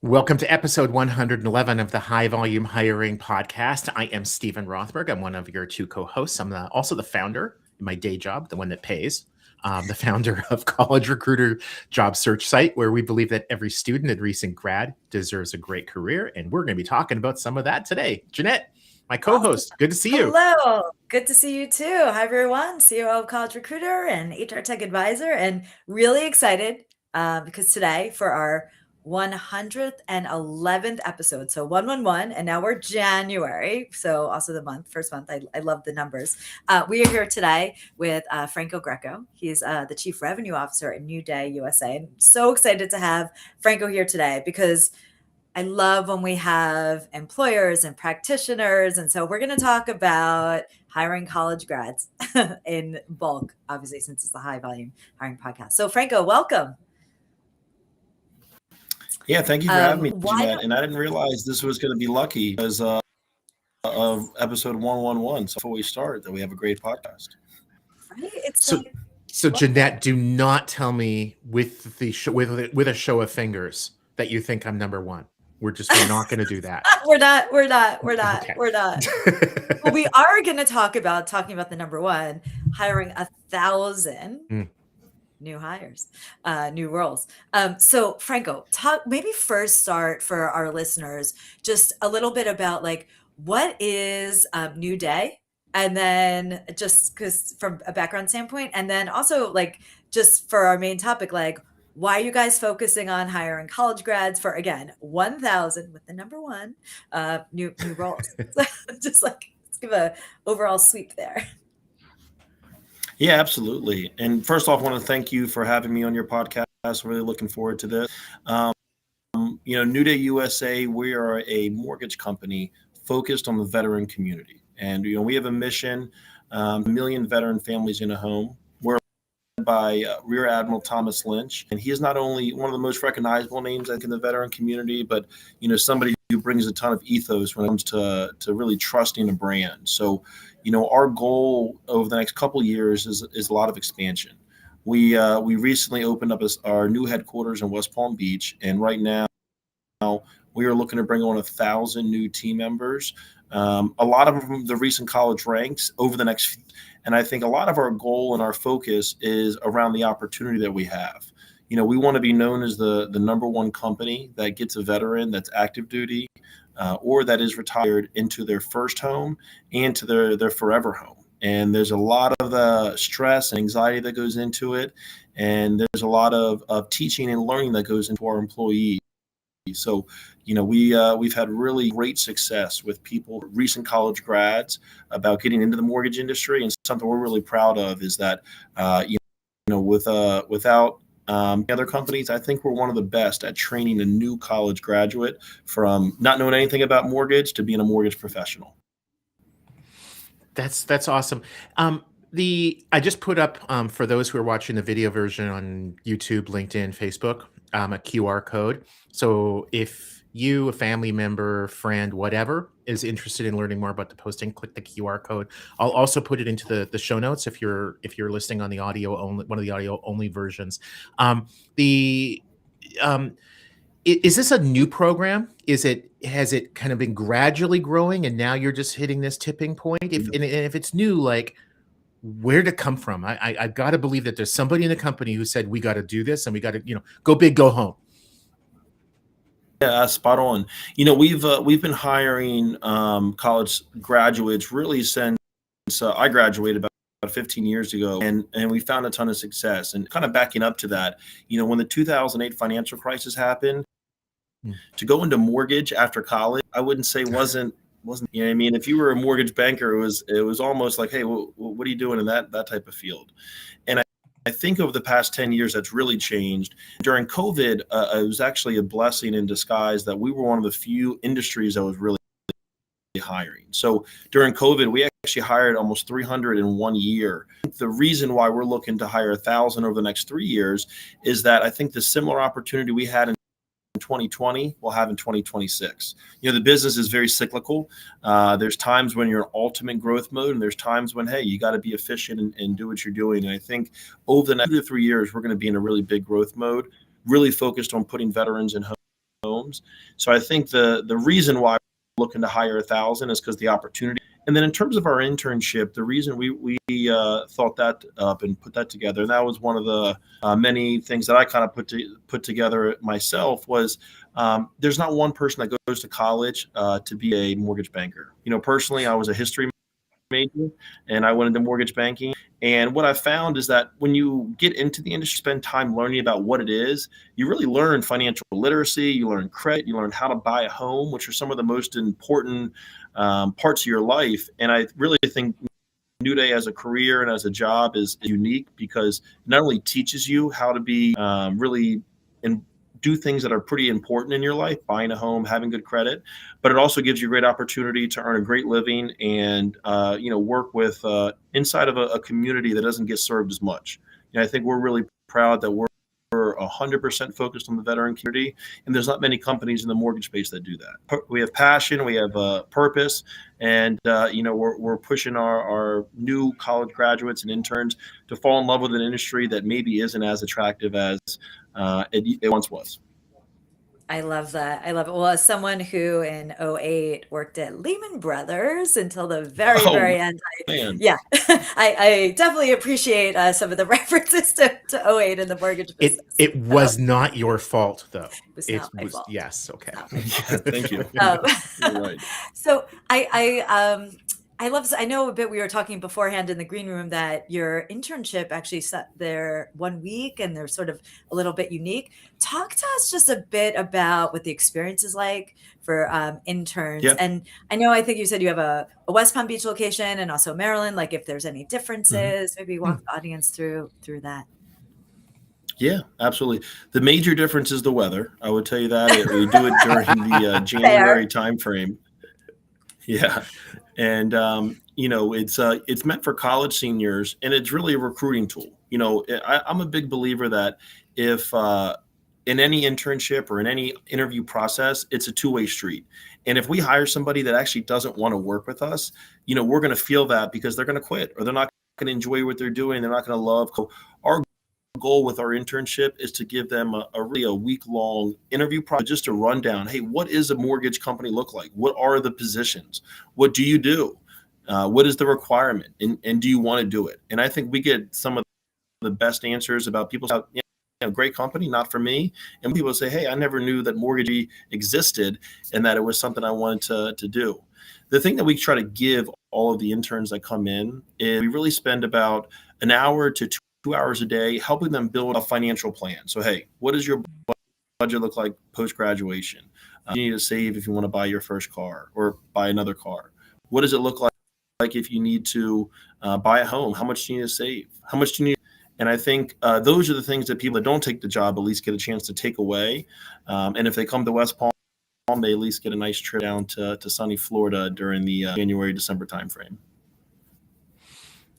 Welcome to episode 111 of the High Volume Hiring Podcast. I am Stephen Rothberg. I'm one of your two co-hosts. I'm also the founder in my day job, the one that pays, the founder of College Recruiter job search site, where we believe that every student and recent grad deserves a great career. And we're going to be talking about some of that today. Jeanette, my co-host, good to see you. Hello, good to see you too. Hi everyone, COO of College Recruiter and HR Tech Advisor, and really excited because today for our 111th episode, so 111, and now we're January, so also the first month. I love the numbers. We are here today with Franco Greco. He's the Chief Revenue Officer at NewDay USA, and so excited to have Franco here today because I love when we have employers and practitioners. And so we're going to talk about hiring college grads in bulk, obviously, since it's a high volume hiring podcast. So, Franco, welcome. Yeah, thank you for having me, Jeanette. And I didn't realize this was going to be lucky as of episode 111. So before we start, that we have a great podcast. Right? So Jeanette, do not tell me with a show of fingers that you think I'm number one. We're not going to do that. We're not. Okay. We're not. Well, we are going to talking about the number one, hiring 1,000 new hires, new roles. So Franco, maybe first start for our listeners, just a little bit about like, what is NewDay? And then just because from a background standpoint, and then also like, just for our main topic, like, why are you guys focusing on hiring college grads for, again, 1,000 with the number one new roles? Just like, let's give a overall sweep there. Yeah, absolutely. And first off, I want to thank you for having me on your podcast. I'm really looking forward to this. NewDay USA, we are a mortgage company focused on the veteran community. And, we have a mission, 1 million veteran families in a home. We're by Rear Admiral Thomas Lynch. And he is not only one of the most recognizable names, I think, in the veteran community, but, somebody who brings a ton of ethos when it comes to really trusting a brand. So, our goal over the next couple of years is a lot of expansion. We recently opened up our new headquarters in West Palm Beach. And right now we are looking to bring on 1,000 new team members. A lot of them from the recent college ranks over the next, and I think a lot of our goal and our focus is around the opportunity that we have. We want to be known as the number one company that gets a veteran that's active duty or that is retired into their first home and to their forever home. And there's a lot of stress and anxiety that goes into it. And there's a lot of teaching and learning that goes into our employees. So, we've had really great success with recent college grads about getting into the mortgage industry. And something we're really proud of is that, without other companies, I think we're one of the best at training a new college graduate from not knowing anything about mortgage to being a mortgage professional. That's awesome. I just put up for those who are watching the video version on YouTube, LinkedIn, Facebook, a QR code. So if you, a family member, friend, whatever, is interested in learning more about the posting, click the QR code. I'll also put it into the show notes if you're listening on the audio only, one of the audio only versions. Is this a new program? Has it kind of been gradually growing and now you're just hitting this tipping point? If it's new, like, where'd it come from? I've got to believe that there's somebody in the company who said, we got to do this and we got to, go big, go home. Yeah, spot on. We've been hiring college graduates really since I graduated about 15 years ago, and we found a ton of success. And kind of backing up to that, when the 2008 financial crisis happened, to go into mortgage after college, I wouldn't say wasn't. If you were a mortgage banker, it was almost like, hey, what are you doing in that type of field? And I think over the past 10 years, that's really changed. During COVID, it was actually a blessing in disguise that we were one of the few industries that was really hiring. So during COVID, we actually hired almost 300 in 1 year. The reason why we're looking to hire 1,000 over the next 3 years is that I think the similar opportunity we had in 2020 we'll have in 2026. The business is very cyclical. There's times when you're in ultimate growth mode, and there's times when, hey, you got to be efficient and do what you're doing. And I think over the next 2 to 3 years, we're going to be in a really big growth mode, really focused on putting veterans in homes. So I think the reason why we're looking to hire 1,000 is because the opportunity. And then in terms of our internship, the reason we thought that up and put that together, and that was one of the many things that I kind of put together myself, was there's not one person that goes to college to be a mortgage banker. Personally, I was a history major and I went into mortgage banking. And what I found is that when you get into the industry, spend time learning about what it is, you really learn financial literacy, you learn credit, you learn how to buy a home, which are some of the most important parts of your life. And I really think NewDay as a career and as a job is unique because it not only teaches you how to be really do things that are pretty important in your life, buying a home, having good credit, but it also gives you a great opportunity to earn a great living and work with inside of a community that doesn't get served as much. I think we're really proud that we're 100% focused on the veteran community, and there's not many companies in the mortgage space that do that. We have passion, we have purpose, and we're pushing our new college graduates and interns to fall in love with an industry that maybe isn't as attractive as it once was. I love that. I love it. Well, as someone who in '08 worked at Lehman Brothers until the very, very end, I definitely appreciate some of the references to '08 in the mortgage business. It was not your fault, though. It was not my fault. Yes. Okay. Thank you. You're right. So I love this. I know a bit, we were talking beforehand in the green room that your internship actually set there 1 week and they're sort of a little bit unique. Talk to us just a bit about what the experience is like for interns. Yeah. And I think you said you have a West Palm Beach location and also Maryland, like if there's any differences, maybe walk the audience through that. Yeah, absolutely. The major difference is the weather. I would tell you that. We do it during the January timeframe. Yeah. And, it's meant for college seniors, and it's really a recruiting tool. I'm a big believer that if in any internship or in any interview process, it's a two-way street. And if we hire somebody that actually doesn't want to work with us, we're going to feel that because they're going to quit or they're not going to enjoy what they're doing. They're not going to love. Our goal with our internship is to give them a week-long interview process, just a rundown. Hey, what is a mortgage company look like? What are the positions? What do you do? What is the requirement? And do you want to do it? And I think we get some of the best answers about people say, great company, not for me. And people say, hey, I never knew that mortgage existed and that it was something I wanted to do. The thing that we try to give all of the interns that come in is we really spend about an hour to 2 hours a day helping them build a financial plan. So, hey, what does your budget look like post-graduation? You need to save if you want to buy your first car or buy another car. What does it look like if you need to buy a home? How much do you need to save? How much do you need? And I think those are the things that people that don't take the job at least get a chance to take away. And if they come to West Palm, they at least get a nice trip down to sunny Florida during the January, December timeframe.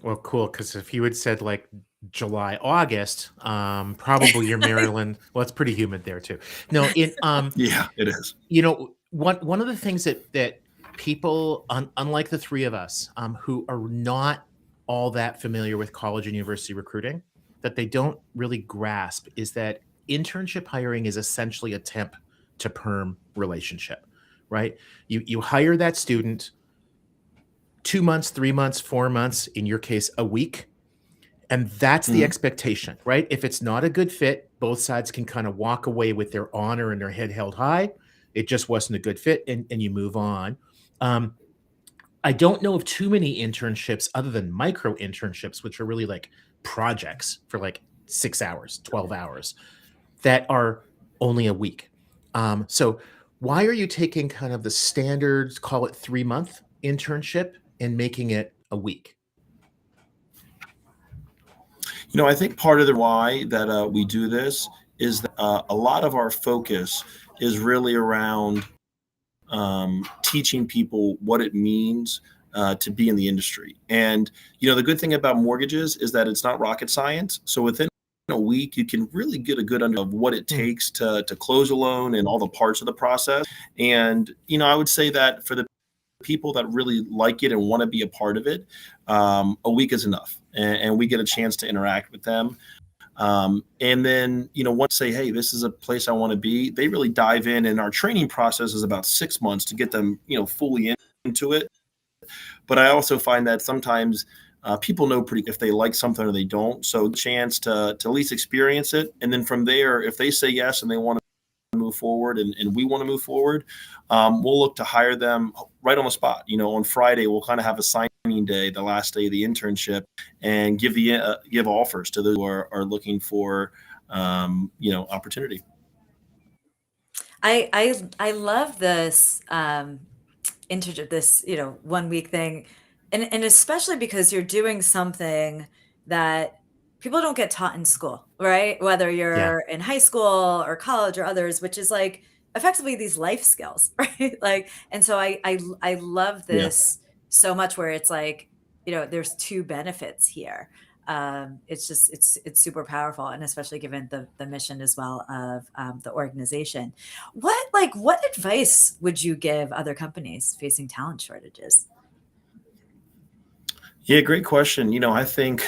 Well, cool. Because if you had said like July, August, probably your Maryland. Well, it's pretty humid there too. No, yeah, it is. One of the things that people, unlike the three of us, who are not all that familiar with college and university recruiting, that they don't really grasp is that internship hiring is essentially a temp to perm relationship, right? You hire that student 2 months, 3 months, 4 months, in your case, a week. And that's the expectation, right? If it's not a good fit, both sides can kind of walk away with their honor and their head held high. It just wasn't a good fit, and you move on. I don't know of too many internships other than micro internships, which are really like projects for like 6 hours, 12 hours, that are only a week. So why are you taking kind of the standard, call it 3-month internship, and making it a week? I think part of the why that we do this is that a lot of our focus is really around teaching people what it means to be in the industry. And, the good thing about mortgages is that it's not rocket science. So within a week, you can really get a good understanding of what it takes to close a loan and all the parts of the process. And, I would say that for the people that really like it and want to be a part of it, a week is enough. And we get a chance to interact with them. And then, once say, hey, this is a place I want to be, they really dive in. And our training process is about 6 months to get them, fully into it. But I also find that sometimes people know pretty if they like something or they don't. So the chance to at least experience it. And then from there, if they say yes and they want to move forward and we want to move forward, we'll look to hire them right on the spot. On Friday, we'll kind of have a signing day, the last day of the internship, and give offers to those who are looking for, opportunity. I love this internship, this 1 week thing, and especially because you're doing something that people don't get taught in school, right? Whether you're in high school or college or others, which is like effectively these life skills, right? Like, and so I love this so much, where it's like, there's two benefits here. It's just it's super powerful, and especially given the mission as well of the organization. What advice would you give other companies facing talent shortages? Yeah, great question. I think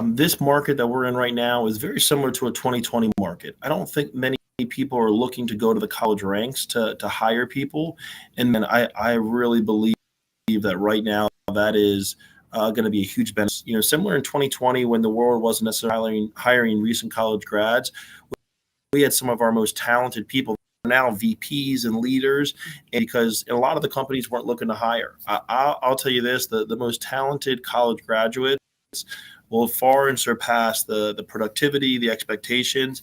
this market that we're in right now is very similar to a 2020 market. I don't think many people are looking to go to the college ranks to hire people. And then I really believe that right now that is going to be a huge benefit. Similar in 2020 when the world wasn't necessarily hiring recent college grads, we had some of our most talented people now VPs and leaders, and because a lot of the companies weren't looking to hire. I'll tell you this, the most talented college graduates will far and surpass the productivity, the expectations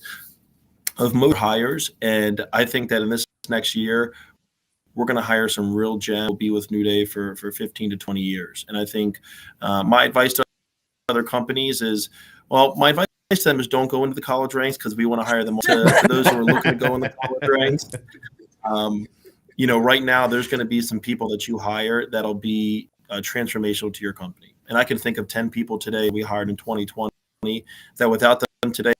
of most hires. And I think that in this next year, we're going to hire some real gems who will be with NewDay for 15 to 20 years. And I think my advice to other companies is, my advice to them is don't go into the college ranks, because we want to hire them. To those who are looking to go in the college ranks, right now there's going to be some people that you hire that'll be transformational to your company. And I can think of 10 people today we hired in 2020 that without them today,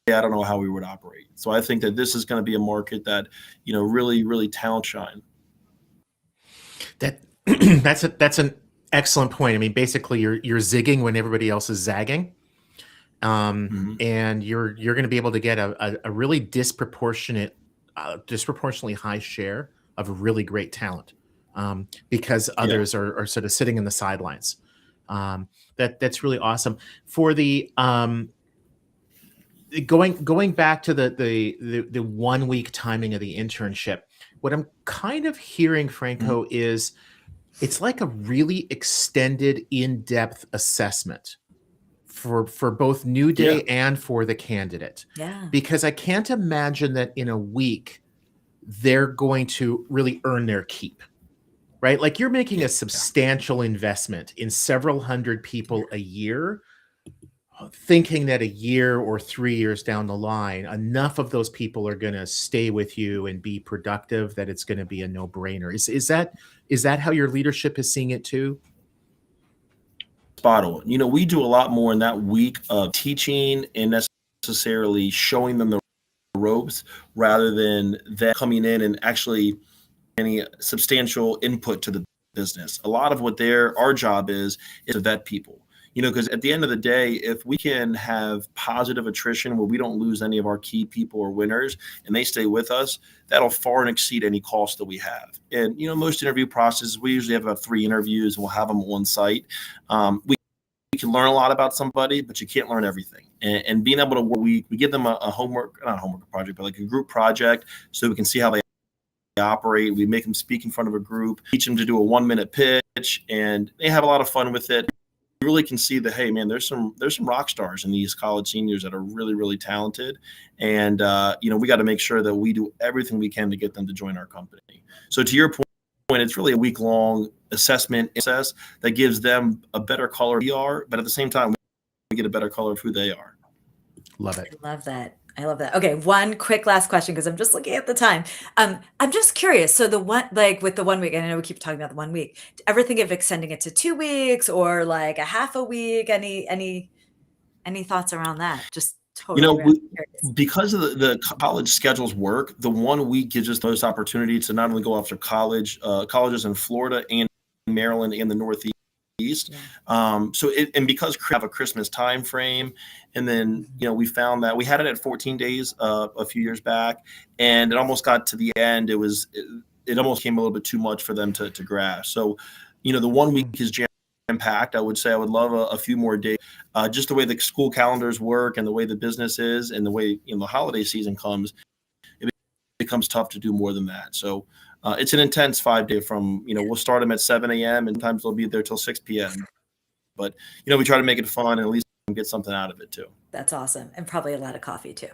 I don't know how we would operate. So I think that this is going to be a market that, really, really talent shine. That's an excellent point. I mean, basically you're zigging when everybody else is zagging. And you're going to be able to get a really disproportionately high share of really great talent, because others are sort of sitting in the sidelines. That's really awesome. For the going back to the 1 week timing of the internship, what I'm kind of hearing, Franco, is it's like a really extended, in-depth assessment for both NewDay and for the candidate. Yeah. Because I can't imagine that in a week they're going to really earn their keep, right? Like, you're making a substantial investment in several hundred people a year, thinking that a year or 3 years down the line, enough of those people are going to stay with you and be productive that it's going to be a no-brainer. Is that how your leadership is seeing it too? Spot on. We do a lot more in that week of teaching and necessarily showing them the ropes, rather than them coming in and actually any substantial input to the business. A lot of what our job is to vet people. Because at the end of the day, if we can have positive attrition where we don't lose any of our key people or winners and they stay with us, that'll far and exceed any cost that we have. And, most interview processes, we usually have about 3 interviews and we'll have them on site. We can learn a lot about somebody, but you can't learn everything. And being able to, we give them a not a homework project, but like a group project, so we can see how they operate. We make them speak in front of a group, teach them to do a 1-minute pitch, and they have a lot of fun with it. You really can see that, hey man, there's some rock stars in these college seniors that are really, really talented. And we got to make sure that we do everything we can to get them to join our company. So to your point, it's really a week-long assessment process that gives them a better color of who we are, but at the same time, we get a better color of who they are. Love it. I love that. Okay, one quick last question, because I'm just looking at the time. I'm just curious. So with the 1 week, and I know we keep talking about the 1 week. Ever think of extending it to 2 weeks or like a half a week? Any thoughts around that? Just totally. Because of the college schedules work, the 1 week gives us the most opportunity to not only go after colleges in Florida and Maryland and the Northeast, least. Yeah. And because we have a Christmas time frame, and then we found that we had it at 14 days a few years back, and it almost got to the end. It almost came a little bit too much for them to grasp. So, the 1 week is jam-packed. I would say I would love a few more days. Just the way the school calendars work and the way the business is and the way the holiday season comes, it becomes tough to do more than that. So it's an intense 5-day from, we'll start them at 7 a.m. and sometimes they'll be there till 6 p.m. But, we try to make it fun and at least get something out of it too. That's awesome. And probably a lot of coffee too.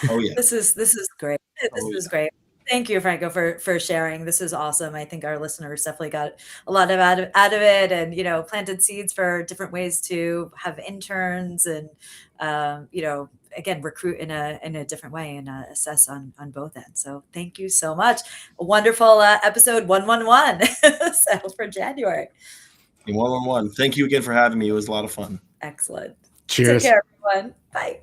Oh yeah. This is great. This is great. Thank you, Franco, for sharing. This is awesome. I think our listeners definitely got a lot out of it, and planted seeds for different ways to have interns, and again, recruit in a different way and assess on both ends. So thank you so much. A wonderful episode 111 so for January. 111. Thank you again for having me. It was a lot of fun. Excellent. Cheers. Take care, everyone. Bye.